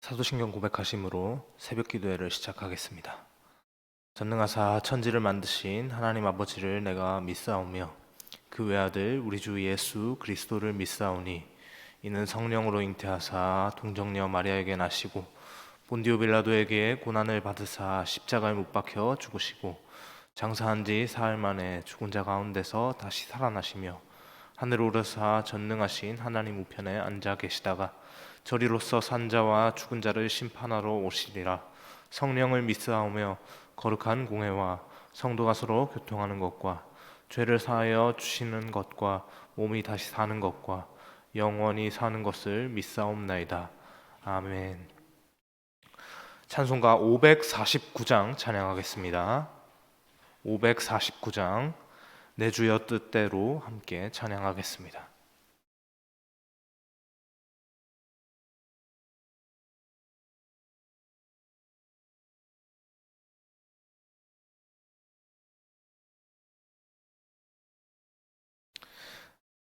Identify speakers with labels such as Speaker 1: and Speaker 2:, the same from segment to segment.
Speaker 1: 사도신경 고백하심으로 새벽 기도회를 시작하겠습니다. 전능하사 천지를 만드신 하나님 아버지를 내가 믿사오며 그 외아들 우리 주 예수 그리스도를 믿사오니 이는 성령으로 잉태하사 동정녀 마리아에게 나시고 본디오 빌라도에게 고난을 받으사 십자가에 못 박혀 죽으시고 장사한 지 사흘 만에 죽은 자 가운데서 다시 살아나시며 하늘 오르사 전능하신 하나님 우편에 앉아 계시다가 저리로서 산자와 죽은 자를 심판하러 오시리라. 성령을 믿사오며 거룩한 공회와 성도가 서로 교통하는 것과 죄를 사하여 주시는 것과 몸이 다시 사는 것과 영원히 사는 것을 믿사옵나이다. 아멘. 찬송가 549장 찬양하겠습니다. 549장 내 주여 뜻대로 함께 찬양하겠습니다.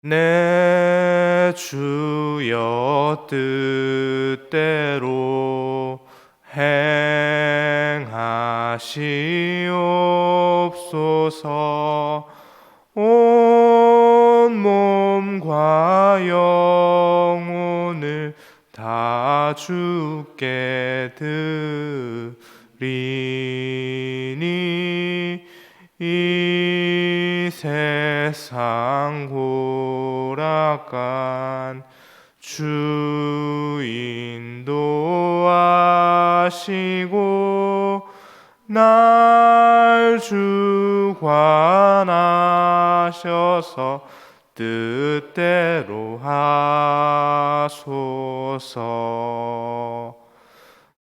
Speaker 1: 내 주여 뜻대로 행하시옵소서. 온 몸과 영혼을 다 주께 드리니 이 세상 고락간 주 인도하시고 날 주관하셔서 뜻대로 하소서.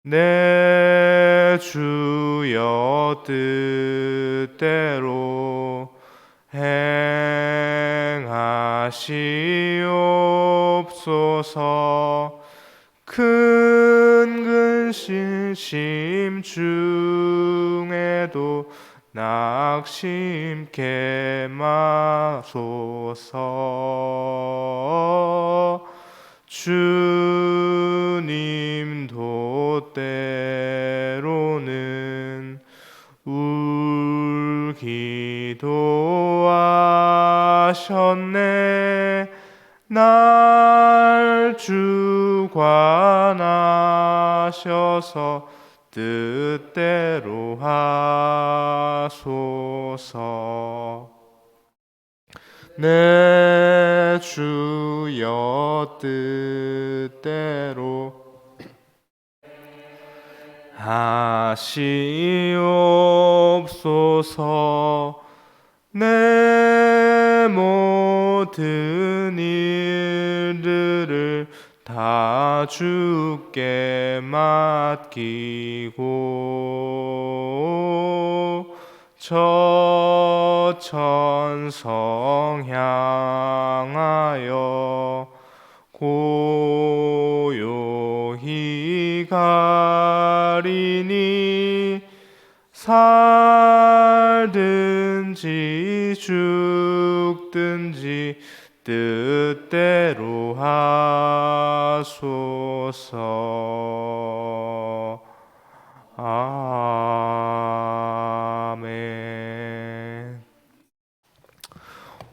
Speaker 1: 내 주여 뜻대로 행하시옵소서. 큰 근심 중에도 낙심케 마소서. 주님도 때로는 울기도 하셨네. 날 주관하셔서 뜻대로 하소서. 내 주여 뜻대로 하시옵소서. 내 모든 일들을 다 주께 맡기고 저 천성 향하여 고요히 가리니 살든지 죽든지 뜻대로 하소서. 아멘.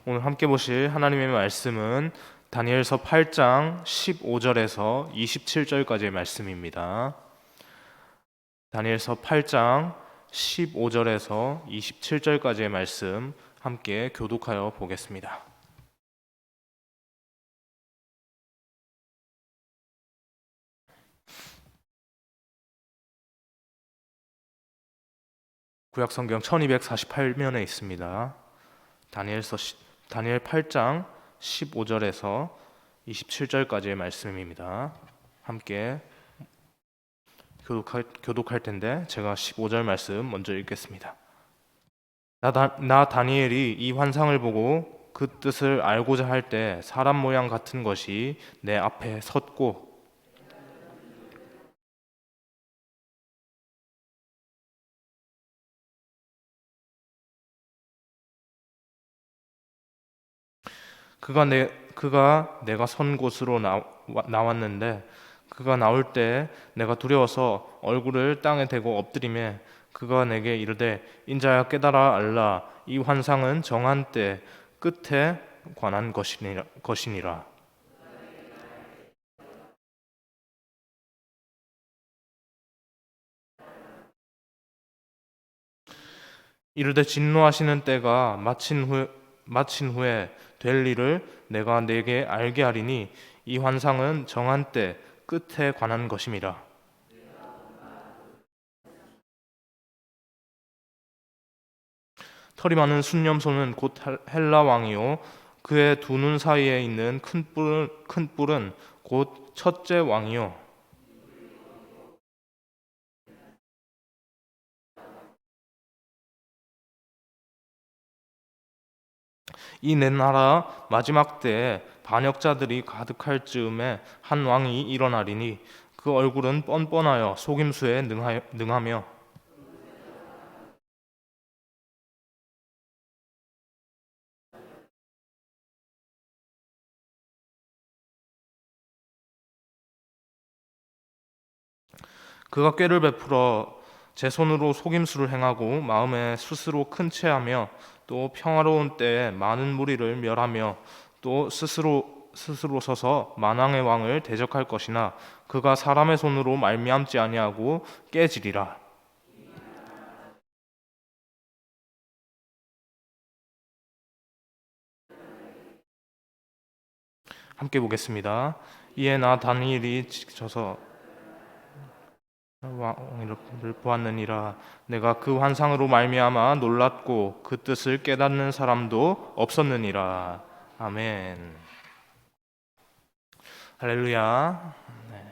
Speaker 1: 오늘 함께 보실 하나님의 말씀은 다니엘서 8장 15절에서 27절까지의 말씀입니다. 다니엘서 8장 15절에서 27절까지의 말씀 함께 교독하여 보겠습니다. 구약성경 1248면에 있습니다. 다니엘 8장 15절에서 27절까지의 말씀입니다. 함께 교독할 텐데 제가 15절 말씀 먼저 읽겠습니다. 나 다니엘이 이 환상을 보고 그 뜻을 알고자 할 때 사람 모양 같은 것이 내 앞에 섰고 그가 내가 선 곳으로 나왔는데 그가 나올 때 내가 두려워서 얼굴을 땅에 대고 엎드리매 그가 내게 이르되 인자야 깨달아 알라 이 환상은 정한 때 끝에 관한 것이니라. 이르되 진노하시는 때가 마친 후에 될 일을 내가 내게 알게 하리니 이 환상은 정한 때 끝에 관한 것임이라. 털이 많은 순념소는 곧 헬라 왕이요 그의 두 눈 사이에 있는 큰 뿔은 곧 첫째 왕이요 이 내 나라 마지막 때에 반역자들이 가득할 즈음에 한 왕이 일어나리니 그 얼굴은 뻔뻔하여 속임수에 능하며 그가 꾀를 베풀어 제 손으로 속임수를 행하고 마음에 스스로 큰 채하며 또 평화로운 때에 많은 무리를 멸하며 또 스스로 서서 만왕의 왕을 대적할 것이나 그가 사람의 손으로 말미암지 아니하고 깨지리라. 함께 보겠습니다. 이에 나 다니엘이 지켜서 왕을 보았느니라. 내가 그 환상으로 말미암아 놀랐고 그 뜻을 깨닫는 사람도 없었느니라. 아멘. 할렐루야. 네.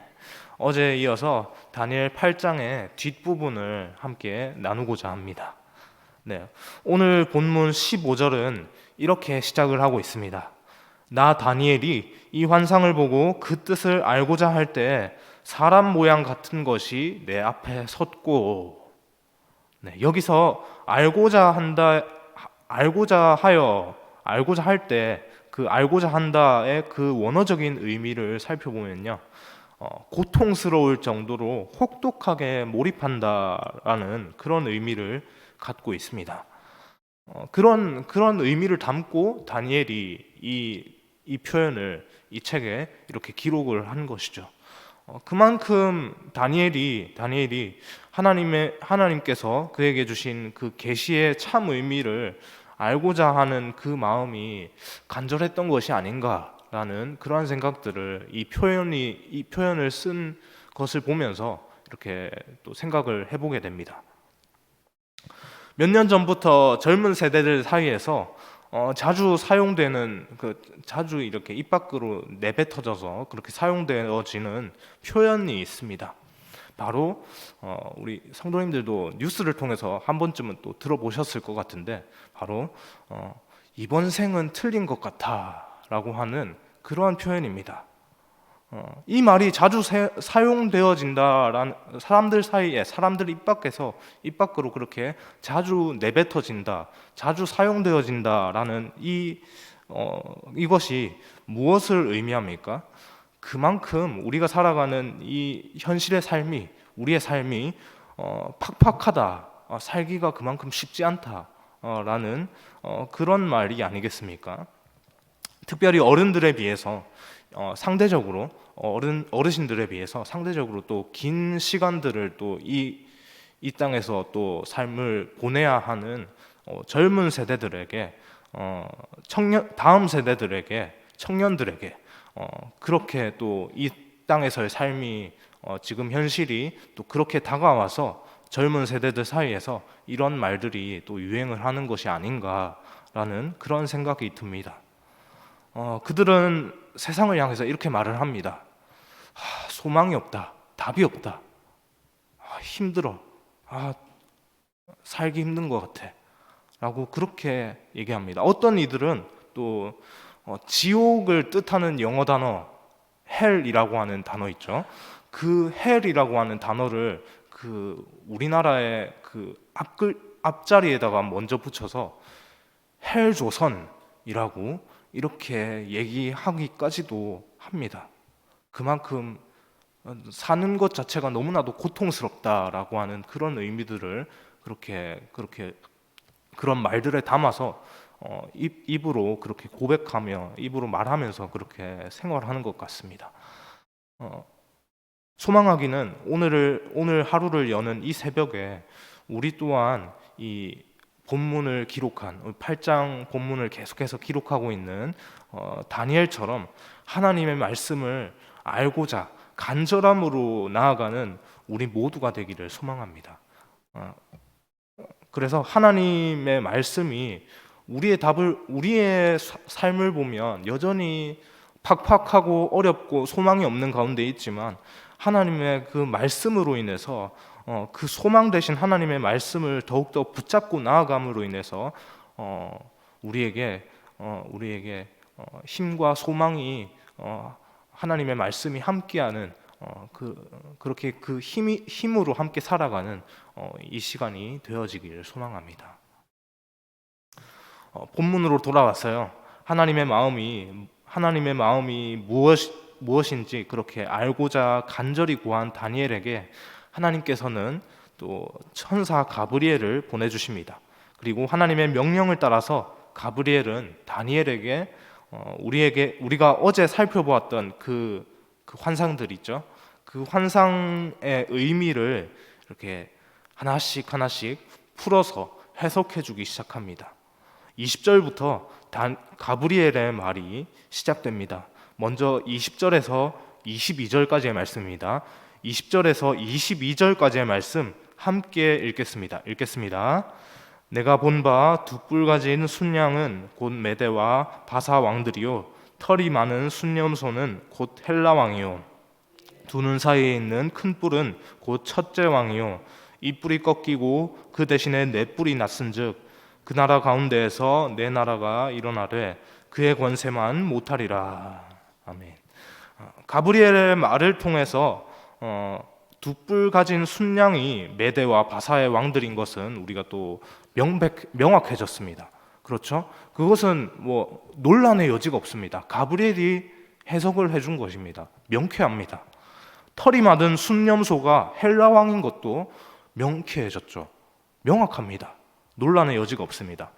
Speaker 1: 어제에 이어서 다니엘 8장의 뒷부분을 함께 나누고자 합니다. 네. 오늘 본문 15절은 이렇게 시작을 하고 있습니다. 나 다니엘이 이 환상을 보고 그 뜻을 알고자 할 때 사람 모양 같은 것이 내 앞에 섰고, 네, 여기서 알고자 할 때 그 알고자 한다의 그 원어적인 의미를 살펴보면요, 고통스러울 정도로 혹독하게 몰입한다라는 그런 의미를 갖고 있습니다. 그런 의미를 담고 다니엘이 이 표현을 이 책에 이렇게 기록을 한 것이죠. 그만큼 다니엘이 하나님께서 그에게 주신 그 계시의 참 의미를 알고자 하는 그 마음이 간절했던 것이 아닌가라는 그러한 생각들을 이 표현을 쓴 것을 보면서 이렇게 또 생각을 해보게 됩니다. 몇 년 전부터 젊은 세대들 사이에서 자주 이렇게 입 밖으로 내뱉어져서 그렇게 사용되어지는 표현이 있습니다. 바로 우리 성도님들도 뉴스를 통해서 한 번쯤은 또 들어보셨을 것 같은데, 바로 이번 생은 틀린 것 같아라고 하는 그러한 표현입니다. 이 말이 자주 사용되어진다라는 사람들 사이에, 사람들 입 밖으로 그렇게 자주 내뱉어진다, 자주 사용되어진다라는 이것이 무엇을 의미합니까? 그만큼 우리가 살아가는 이 현실의 삶이, 우리의 삶이 팍팍하다, 살기가 그만큼 쉽지 않다라는 그런 말이 아니겠습니까? 특별히 어른들에 비해서 상대적으로 어르신들에 비해서 상대적으로 또 긴 시간들을 또 이 땅에서 또 삶을 보내야 하는 젊은 세대들에게, 다음 세대들에게, 청년들에게 그렇게 또 이 땅에서의 삶이, 지금 현실이 또 그렇게 다가와서 젊은 세대들 사이에서 이런 말들이 또 유행을 하는 것이 아닌가라는 그런 생각이 듭니다. 그들은 세상을 향해서 이렇게 말을 합니다. 소망이 없다, 답이 없다, 힘들어, 살기 힘든 것 같아 라고 그렇게 얘기합니다. 어떤 이들은 또 지옥을 뜻하는 영어 단어 헬이라고 하는 단어 있죠. 그 헬이라고 하는 단어를 그 우리나라의 그 앞자리에다가 먼저 붙여서 헬조선이라고 이렇게 얘기하기까지도 합니다. 그만큼 사는 것 자체가 너무나도 고통스럽다라고 하는 그런 의미들을 그렇게 그런 말들에 담아서 입으로 그렇게 고백하며 입으로 말하면서 그렇게 생활하는 것 같습니다. 어, 소망하기는 오늘 하루를 여는 이 새벽에 우리 또한 이 본문을 기록한 8장 본문을 계속해서 기록하고 있는 다니엘처럼 하나님의 말씀을 알고자 간절함으로 나아가는 우리 모두가 되기를 소망합니다. 어, 그래서 하나님의 말씀이 우리의 삶을 보면 여전히 팍팍하고 어렵고 소망이 없는 가운데 있지만 하나님의 그 말씀으로 인해서 그 소망 대신 하나님의 말씀을 더욱더 붙잡고 나아감으로 인해서 우리에게 힘과 소망이 하나님의 말씀이 함께하는 그렇게 그 힘으로 함께 살아가는 이 시간이 되어지기를 소망합니다. 본문으로 돌아왔어요. 하나님의 마음이 무엇인지 그렇게 알고자 간절히 구한 다니엘에게 하나님께서는 또 천사 가브리엘을 보내주십니다. 그리고 하나님의 명령을 따라서 가브리엘은 다니엘에게 우리가 어제 살펴보았던 그 환상들 있죠. 그 환상의 의미를 이렇게 하나씩 풀어서 해석해 주기 시작합니다. 20절부터 가브리엘의 말이 시작됩니다. 먼저 20절에서 22절까지의 말씀입니다. 20절에서 22절까지의 말씀 함께 읽겠습니다. 내가 본 바 두 뿔 가진 순양은 곧 메대와 바사 왕들이요 털이 많은 순념소는 곧 헬라 왕이요 두 눈 사이에 있는 큰 뿔은 곧 첫째 왕이요 이 뿔이 꺾이고 그 대신에 네 뿔이 났은즉 그 나라 가운데에서 내 나라가 일어나되 그의 권세만 못하리라. 아멘. 가브리엘의 말을 통해서 두 뿔 가진 순양이 메대와 바사의 왕들인 것은 우리가 또 명확해졌습니다. 그렇죠? 그것은 뭐 논란의 여지가 없습니다. 가브리엘이 해석을 해준 것입니다. 명쾌합니다. 털이 많은 순념소가 헬라 왕인 것도 명쾌해졌죠. 명확합니다. 논란의 여지가 없습니다.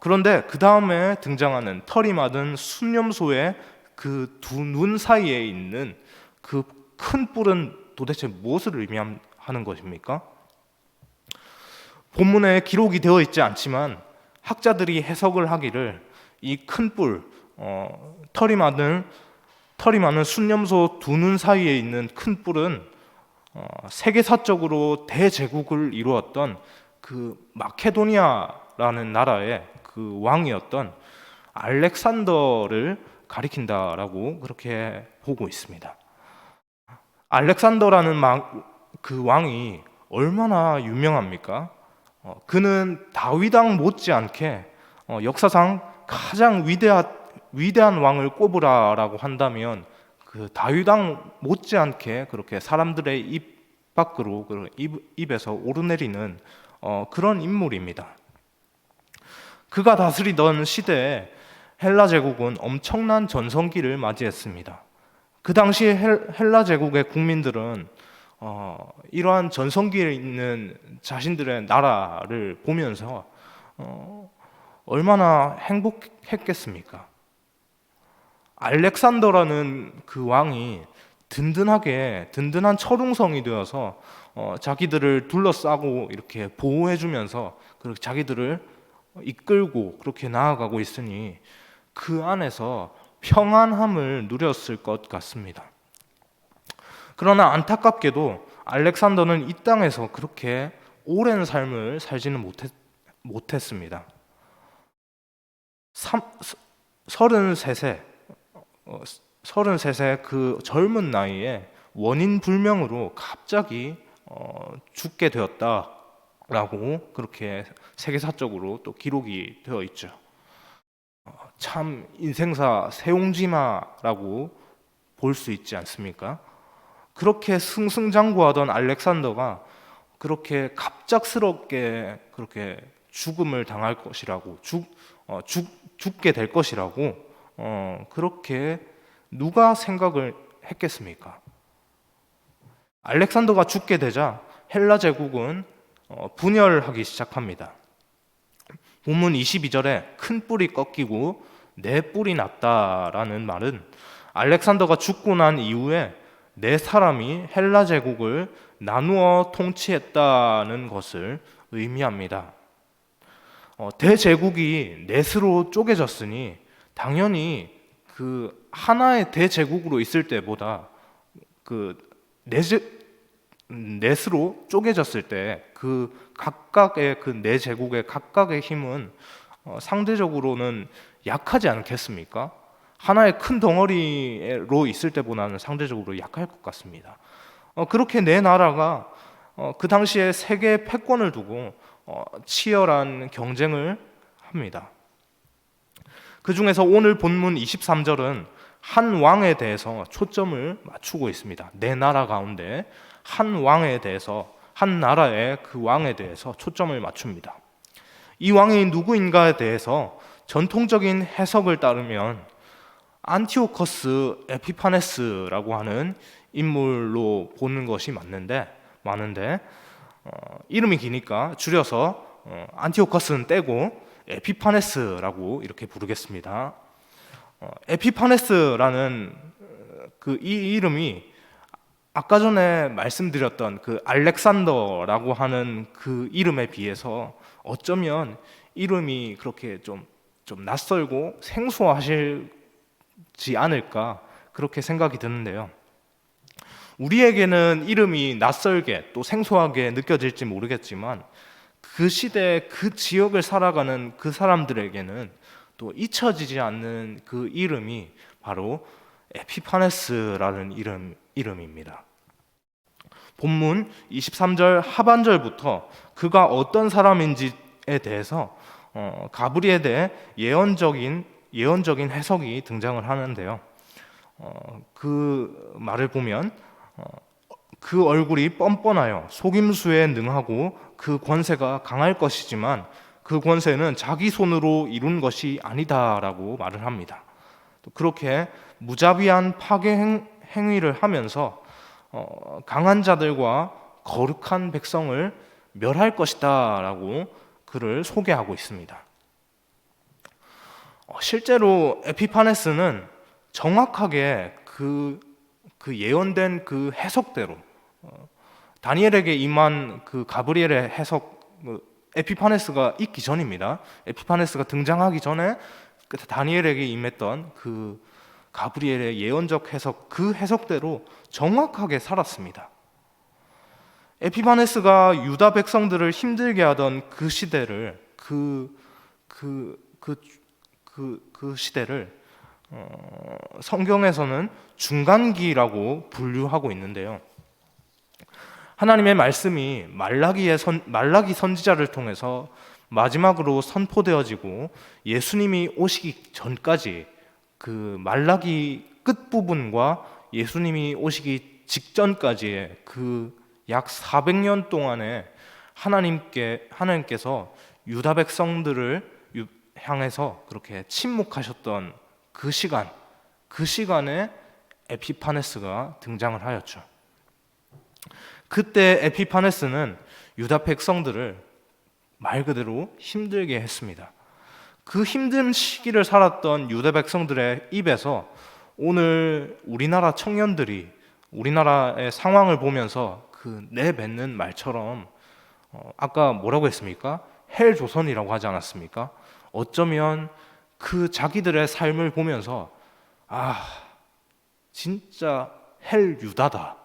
Speaker 1: 그런데 그 다음에 등장하는 털이 많은 순념소의 그 두 눈 사이에 있는 그 큰 뿔은 도대체 무엇을 의미하는 것입니까? 본문에 기록이 되어 있지 않지만 학자들이 해석을 하기를 이 큰 뿔, 털이 많은 순념소 두 눈 사이에 있는 큰 뿔은 세계사적으로 대제국을 이루었던 그 마케도니아라는 나라의 그 왕이었던 알렉산더를 가리킨다라고 그렇게 보고 있습니다. 알렉산더라는 그 왕이 얼마나 유명합니까? 그는 다윗왕 못지않게 역사상 가장 위대한 왕을 꼽으라라고 한다면 그 다윗왕 못지않게 그렇게 사람들의 입 밖으로 입에서 오르내리는 그런 인물입니다. 그가 다스리던 시대에 헬라 제국은 엄청난 전성기를 맞이했습니다. 그 당시 헬라 제국의 국민들은 이러한 전성기에 있는 자신들의 나라를 보면서 얼마나 행복했겠습니까? 알렉산더라는 그 왕이 든든한 철옹성이 되어서 자기들을 둘러싸고 이렇게 보호해주면서 자기들을 이끌고 그렇게 나아가고 있으니 그 안에서 평안함을 누렸을 것 같습니다. 그러나 안타깝게도 알렉산더는 이 땅에서 그렇게 오랜 삶을 살지는 못했습니다. 33세 그 젊은 나이에 원인 불명으로 갑자기 죽게 되었다라고 그렇게 세계사적으로 또 기록이 되어 있죠. 참 인생사 세옹지마라고 볼 수 있지 않습니까? 그렇게 승승장구하던 알렉산더가 그렇게 갑작스럽게 그렇게 죽음을 당할 것이라고 죽게 될 것이라고 그렇게 누가 생각을 했겠습니까? 알렉산더가 죽게 되자 헬라 제국은 분열하기 시작합니다. 본문 22절에 큰 뿔이 꺾이고 네 뿔이 났다라는 말은 알렉산더가 죽고 난 이후에 네 사람이 헬라 제국을 나누어 통치했다는 것을 의미합니다. 대제국이 넷으로 쪼개졌으니 당연히 그 하나의 대제국으로 있을 때보다 그 넷으로 쪼개졌을 때 그 각각의 그 네 제국의 각각의 힘은 상대적으로는 약하지 않겠습니까? 하나의 큰 덩어리로 있을 때보다는 상대적으로 약할 것 같습니다. 그렇게 네 나라가 그 당시에 세계 패권을 두고 치열한 경쟁을 합니다. 그 중에서 오늘 본문 23절은 한 왕에 대해서 초점을 맞추고 있습니다. 네 나라 가운데 한 왕에 대해서, 한 나라의 그 왕에 대해서 초점을 맞춥니다. 이 왕이 누구인가에 대해서 전통적인 해석을 따르면 안티오커스 에피파네스라고 하는 인물로 보는 것이 많은데 이름이 기니까 줄여서 안티오커스는 떼고 에피파네스라고 이렇게 부르겠습니다. 에피파네스라는 이 이름이 아까 전에 말씀드렸던 그 알렉산더라고 하는 그 이름에 비해서 어쩌면 이름이 그렇게 좀 낯설고 생소하실지 않을까 그렇게 생각이 드는데요. 우리에게는 이름이 낯설게 또 생소하게 느껴질지 모르겠지만 그 시대 그 지역을 살아가는 그 사람들에게는 또 잊혀지지 않는 그 이름이 바로 에피파네스라는 이름입니다. 본문 23절 하반절부터 그가 어떤 사람인지에 대해서 가브리엘의 예언적인 해석이 등장을 하는데요. 그 말을 보면 그 얼굴이 뻔뻔하여 속임수에 능하고 그 권세가 강할 것이지만 그 권세는 자기 손으로 이룬 것이 아니다라고 말을 합니다. 그렇게 무자비한 파괴 행위를 하면서 강한 자들과 거룩한 백성을 멸할 것이다 라고 그를 소개하고 있습니다. 실제로 에피파네스는 정확하게 그 예언된 그 해석대로 다니엘에게 임한 그 가브리엘의 해석, 에피파네스가 있기 전입니다. 에피파네스가 등장하기 전에 다니엘에게 임했던 그 가브리엘의 예언적 해석, 그 해석대로 정확하게 살았습니다. 에피파네스가 유다 백성들을 힘들게 하던 그 시대를 시대를 성경에서는 중간기라고 분류하고 있는데요. 하나님의 말씀이 말라기 선지자를 통해서 마지막으로 선포되어지고 예수님이 오시기 전까지 그 말라기 끝부분과 예수님이 오시기 직전까지의 그 약 400년 동안에 하나님께서 유다 백성들을 향해서 그렇게 침묵하셨던 그 시간에 에피파네스가 등장을 하였죠. 그때 에피파네스는 유다 백성들을 말 그대로 힘들게 했습니다. 그 힘든 시기를 살았던 유다 백성들의 입에서 오늘 우리나라 청년들이 우리나라의 상황을 보면서 그 내뱉는 말처럼 아까 뭐라고 했습니까? 헬조선이라고 하지 않았습니까? 어쩌면 그 자기들의 삶을 보면서 진짜 헬유다다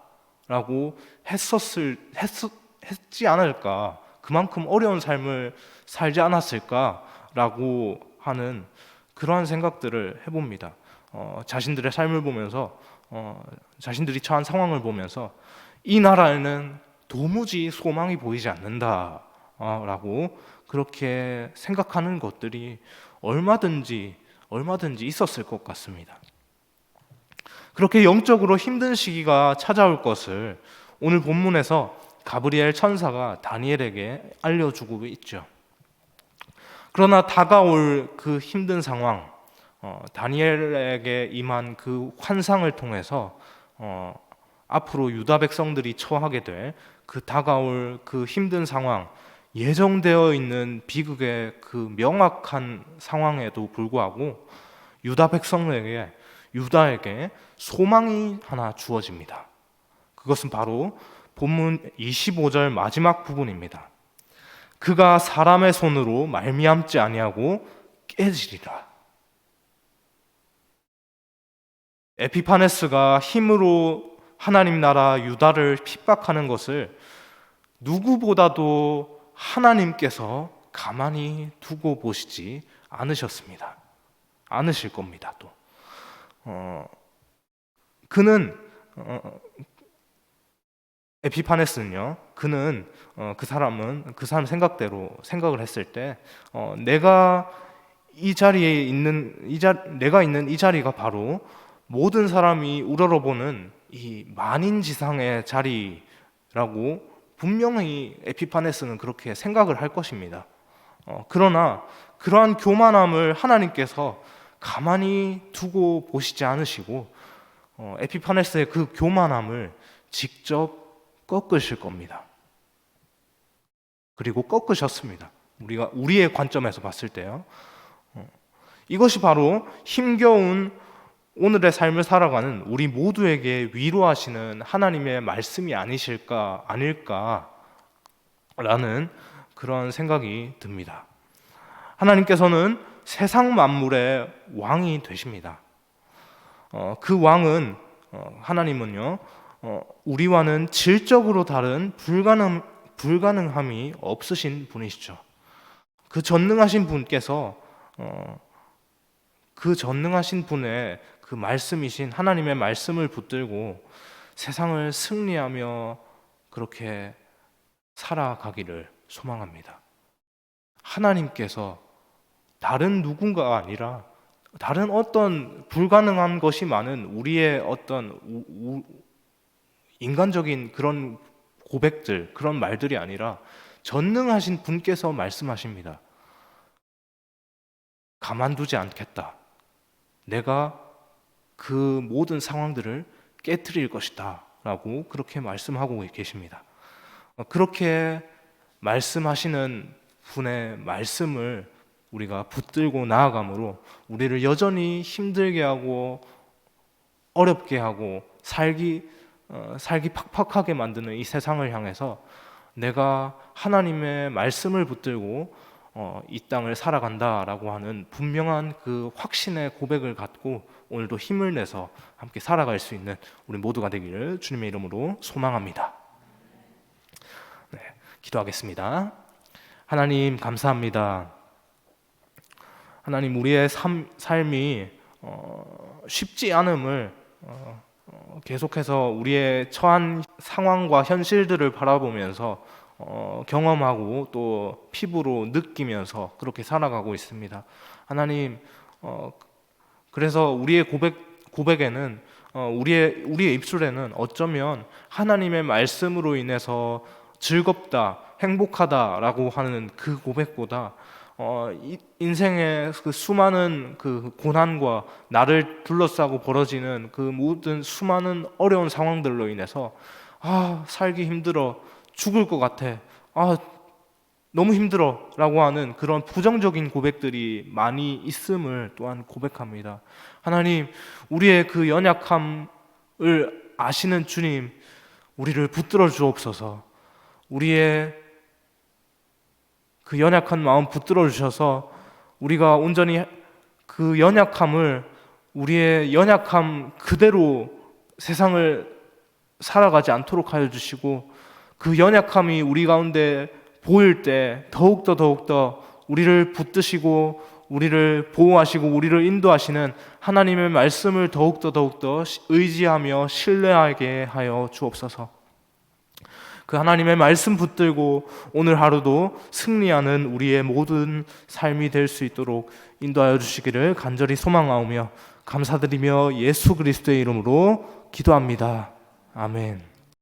Speaker 1: 라고 했지 않을까, 그만큼 어려운 삶을 살지 않았을까라고 하는 그러한 생각들을 해봅니다. 자신들의 삶을 보면서 자신들이 처한 상황을 보면서 이 나라에는 도무지 소망이 보이지 않는다 라고 그렇게 생각하는 것들이 얼마든지 있었을 것 같습니다. 그렇게 영적으로 힘든 시기가 찾아올 것을 오늘 본문에서 가브리엘 천사가 다니엘에게 알려주고 있죠. 그러나 다가올 그 힘든 상황, 다니엘에게 임한 그 환상을 통해서 앞으로 유다 백성들이 처하게 될 그 다가올 그 힘든 상황, 예정되어 있는 비극의 그 명확한 상황에도 불구하고 유다에게 소망이 하나 주어집니다. 그것은 바로 본문 25절 마지막 부분입니다. 그가 사람의 손으로 말미암지 아니하고 깨지리라. 에피파네스가 힘으로 하나님 나라 유다를 핍박하는 것을 누구보다도 하나님께서 가만히 두고 보시지 않으셨습니다. 않으실 겁니다. 또 그는 에피파네스는요. 그는 그 사람 생각대로 생각을 했을 때 내가 내가 있는 이 자리가 바로 모든 사람이 우러러보는 이 만인지상의 자리라고 분명히 에피파네스는 그렇게 생각을 할 것입니다. 그러나 그러한 교만함을 하나님께서 가만히 두고 보시지 않으시고 에피파네스의 그 교만함을 직접 꺾으실 겁니다. 그리고 꺾으셨습니다. 우리의 관점에서 봤을 때요. 이것이 바로 힘겨운 오늘의 삶을 살아가는 우리 모두에게 위로하시는 하나님의 말씀이 아닐까라는 그런 생각이 듭니다. 하나님께서는 세상 만물의 왕이 되십니다. 그 왕은 하나님은요, 우리와는 질적으로 다른 불가능함이 없으신 분이시죠. 그 전능하신 분께서 그 전능하신 분의 그 말씀이신 하나님의 말씀을 붙들고 세상을 승리하며 그렇게 살아가기를 소망합니다. 하나님께서 다른 누군가가 아니라 다른 어떤 불가능한 것이 많은 우리의 어떤 인간적인 그런 고백들, 그런 말들이 아니라 전능하신 분께서 말씀하십니다. 가만두지 않겠다. 내가 그 모든 상황들을 깨트릴 것이다 라고 그렇게 말씀하고 계십니다. 그렇게 말씀하시는 분의 말씀을 우리가 붙들고 나아감으로 우리를 여전히 힘들게 하고 어렵게 하고 살기 팍팍하게 만드는 이 세상을 향해서 내가 하나님의 말씀을 붙들고 이 땅을 살아간다라고 하는 분명한 그 확신의 고백을 갖고 오늘도 힘을 내서 함께 살아갈 수 있는 우리 모두가 되기를 주님의 이름으로 소망합니다. 네, 기도하겠습니다. 하나님 감사합니다. 하나님 우리의 삶이 쉽지 않음을 계속해서 우리의 처한 상황과 현실들을 바라보면서 경험하고 또 피부로 느끼면서 그렇게 살아가고 있습니다. 하나님, 그래서 우리의 고백에는 우리의 입술에는 어쩌면 하나님의 말씀으로 인해서 즐겁다, 행복하다라고 하는 그 고백보다 인생의 그 수많은 그 고난과 나를 둘러싸고 벌어지는 그 모든 수많은 어려운 상황들로 인해서 살기 힘들어, 죽을 것 같아, 너무 힘들어 라고 하는 그런 부정적인 고백들이 많이 있음을 또한 고백합니다. 하나님, 우리의 그 연약함을 아시는 주님, 우리를 붙들어 주옵소서. 우리의 그 연약한 마음 붙들어 주셔서 우리가 온전히 그 연약함을 우리의 연약함 그대로 세상을 살아가지 않도록 하여 주시고 그 연약함이 우리 가운데 보일 때 더욱더 우리를 붙드시고 우리를 보호하시고 우리를 인도하시는 하나님의 말씀을 더욱더 의지하며 신뢰하게 하여 주옵소서. 그 하나님의 말씀 붙들고 오늘 하루도 승리하는 우리의 모든 삶이 될 수 있도록 인도하여 주시기를 간절히 소망하오며 감사드리며 예수 그리스도의 이름으로 기도합니다. 아멘.